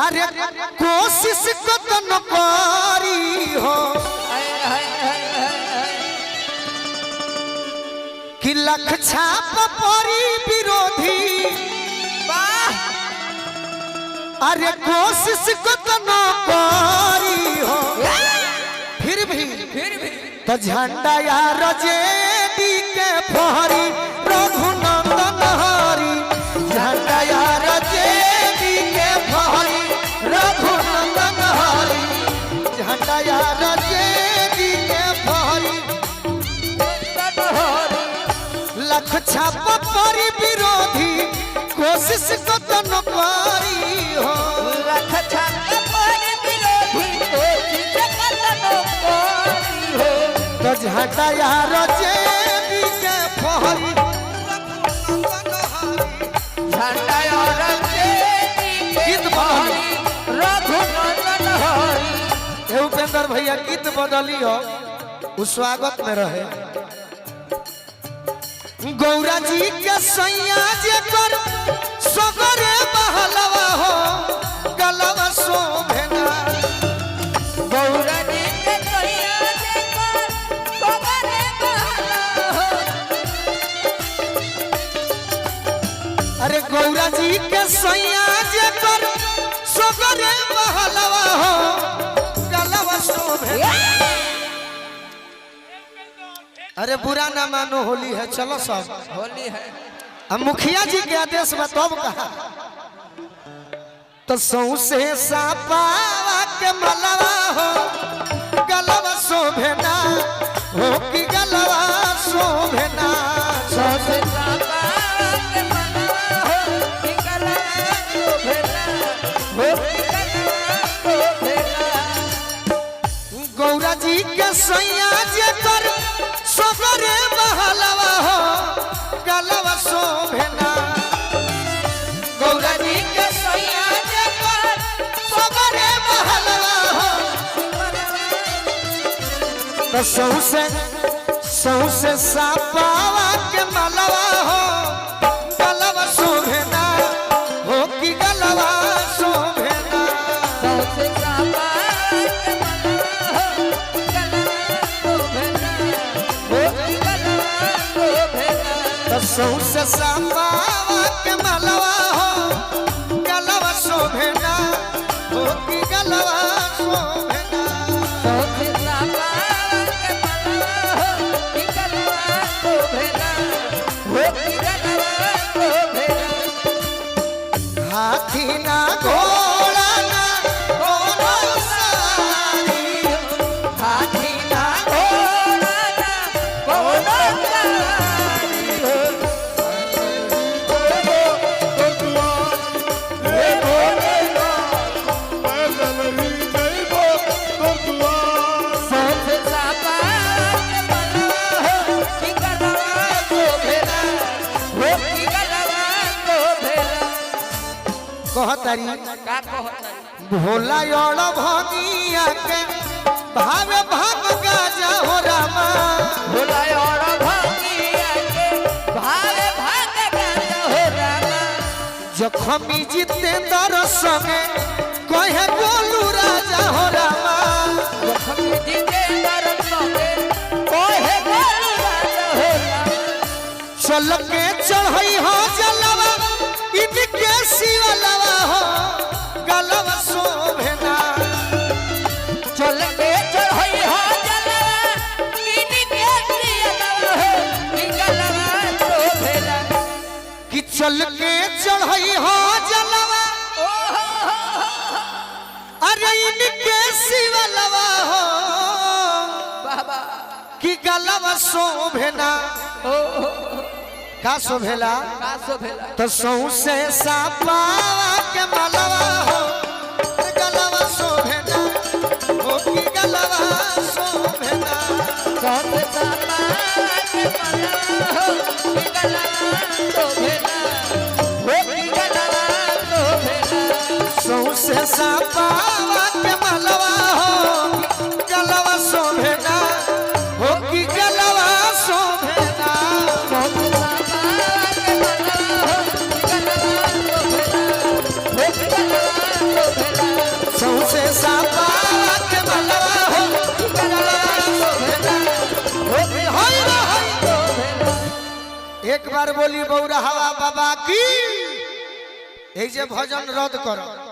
अरे कोशिश कतन करी हो कि लख छाप परी विरोधी। अरे कोशिश कतन करी हो फिर भी तो झंडा यार जेडी के फहरी रघुनंदन हरी। झंडा यार जेडी के फहरी रघुनंदन हरी। झंडा यार जेडी के फहरी लख छाप परी विरोधी कोशिश कतन करी हो। लख छाप परी विरोधी कोशिश कतन करी हो। तो झंडा यार जेडी के फहरी झंडा यार जेडी के फहरी रघुनंदन हरी। उपेंद्र भैया गीत बदली हो उस स्वागत में रहे। गौरा जी के सैया जे कर सगरे बहलवा हो गलवा शोभना। गौरा जी के सैया जे कर सगरे बहलवा हो। अरे गौरा जी के सैया जे कर सगरे बहलवा हो गलवा शोभना। अरे बुरा ना मानो होली है चलो सब होली है। अब मुखिया जी के आदेश में तब कहा तो सौसे सापावा के मलवा हो गलवा शोभना हो कि गलवा शोभना। सौसे सापावा के मलवा हो कि गलवा शोभना हो कि गलवा शोभना। गौरा जी के सैया जे कर सगरे बहलवा हो गलवा शोभना। गौरा जी के सैया जे कर सगरे बहलवा हो तो सौसे सापावा के मलवा हो गलवा शोभना हो कि गलवा शोभना। सौसे सापावा के मलवा हो कि गलवा शोभना हो कि गलवा शोभना। सौसे सापावा के मलवा हो गलवा शोभना हो कि गलवा शोभना। सौसे सापावा के मलवा हो कि गलवा शोभना हो कि गलवा शोभना। हाथी ना घोड़ा ना कोनो सारी। हाथी ना घोड़ा ना कोनो सारी हो। सौसे सापावा के मलवा हो कि गलवा शोभना हो कि गलवा शोभना। कहतारी का कहता भोला योड़ भगिया के भावे भग गाजा हो रामा। भोला और भंगिया के भावे भाग गाजा हो रामा। जखमी जितेंद्र संगे कहे गोलू राजा हो रामा। जखमी जितेंद्र संगे कोहे गोलू राजा हो रामा। चल के चढ़ई हो जलवा इनके शिवलवा हो गलवा शोभना। चल के चढ़ई हो जलवा इनके सियलवा हो कि गलवा शोभना। कि चल के चढ़ई हो जलवा अरे इनके शिवलवा हो बाबा कि गलवा शोभना। का शोभेला का शोभेला। तो सौसे सापावा के मलवा हो गलवा शोभना हो कि गलवा शोभना। सौसे सापावा के मलवा हो कि गलवा शोभना हो कि गलवा शोभना। सौसे सापावा के मलवा हो गलवा शोभना हो कि गलवा शोभना। सौसे सापावा के मलवा हो कि गलवा शोभना हो कि गलवा शोभना। एक बार बोली बौरा हवा बाबा की। एक जे भजन रद्द करो।